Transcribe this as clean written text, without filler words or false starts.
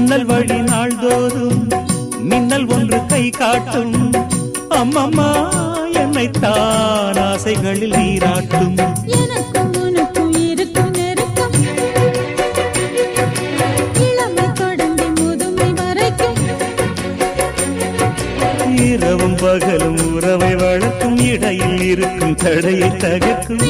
ஜன்னல் வழி நாள்தோறும் மின்னல் ஒன்று கை காட்டும். அம்மம்மா என்னைத்தான் ஆசைகளில் நீராட்டும். எனக்கும் உனக்கும் இருக்கும் நெருக்கம் இளமை தொடங்கி முதுமை வரைக்கும். இரவும் பகலும் உறவை வளர்க்கும், இடையில் இருக்கும் தடையை தகர்க்கும்.